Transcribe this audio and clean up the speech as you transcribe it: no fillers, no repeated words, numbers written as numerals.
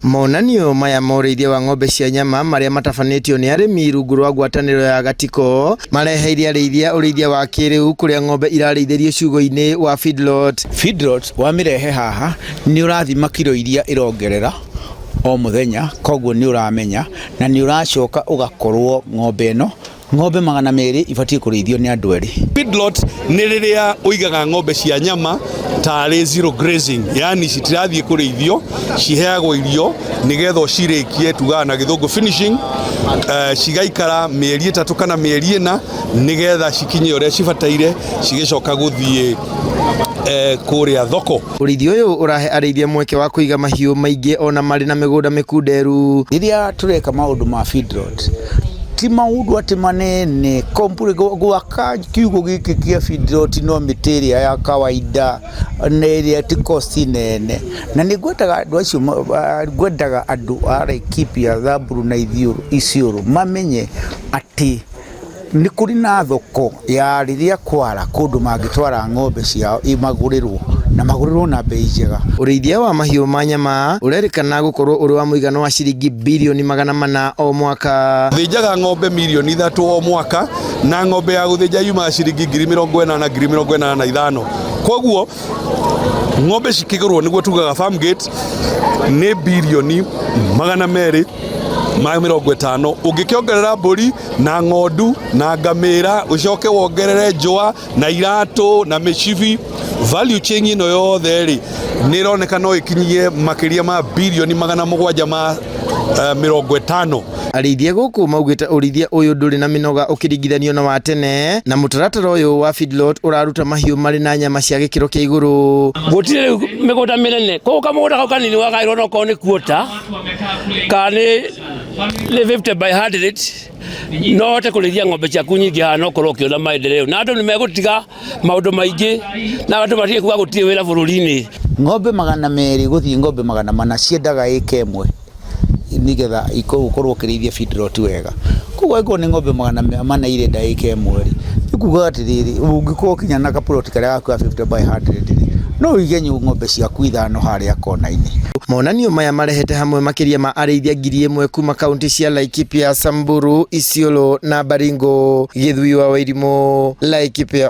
Monanio maya morithia wa ng'ombe cia nyama maria matafanitio ni arimi rungu rwa ngwataniro ya Gatiko mareheire arithia urithia wa kiriu kuria ng'ombe irarithĩrio ciugo-ini wa feedlot. Feedlot wa mirehe haha ni urathima kilo iria irongerera o muthenya, koguo ni uramenya na ni uracoka ugakorwo ng'ombe ino ng'ombe 200 ibatie kurithio ni andu eri. Feedlot ni riria uigaga ng'ombe cia nyama tari zero grazing, yani citirathie kurithio, ciheagwo irio nigetho cirikie tugaga na githungu finishing, cigaikara mieri 3 kana mieri 4 nigetha cikinye uria cibataire cigicoka guthie kuria thoko. Urithio uyu urahe arithia mweke wa kuiga mahiu maingi ona mari na migunda mikunderu. Riria tureka maundu ma feedlot ti maundu ati manene kompure gwaka kiugo giki kia feedlot no materia ya kawaida neria ti cost nene na nigwetaga andu acio gwendaga andu are keep ya Thamburu na Isiolo mamenye ati ni kuri na thoko ya riria kwara kundu mangitwara ng'ombe ciao imagurirwo na magurirwo na bei njega. Urithia wa mahiu ma nyama urerikana gukorwo uri wa muigano wa ciringi bilioni 400 o mwaka. Thinjaga ng'ombe milioni 3 o mwaka na ng'ombe ya guthinja yuma ciringi 40,000 na 45,000. Koguo ng'ombe cikigurwo niguo tugaga farm gate ni bilioni 250. Ungikiongerera mburi na ng'ondu na ngamira ucoke wongerere njwa na iratu na micibi, value chain ino yothe ri ni ironeka no ikinyie makiria ma bilioni 750. Arithia guku maugite urithia uyu nduri na minoga ukiringithanio na wa tene na mutaratara uyu wa feedlot uraruta mahiu mari na nyama cia gikiro kia iguru. Gutire migunda minene ko kamugunda kau kanini wagairwo no ko ni kuota kani 50 by 100 no te kurithia ng'ombe ciaku nyingi hano korwo kiona maendeleo na andu ni megutiga maundu maingi na andu matie kuga gutire wira bururi-ini. Ng'ombe 200 guthii ng'ombe 400 ciendaga eka imwe nigetha ikorwo kirithia feedlot wega. Kuga iko ni ng'ombe 400 irenda eka imwe ri kuga atiriri ungikorwo kinya na kaplot karia gaku 50 by 100 no uige ng'ombe ciaku 5 haria kona-ini. Monanio maya marehete hamwe makiria ma arithia 1,000 kuma kaunti cia Laikipia, Samburu, Isiolo na Baringo. Githui wa Wairimu, Laikipia.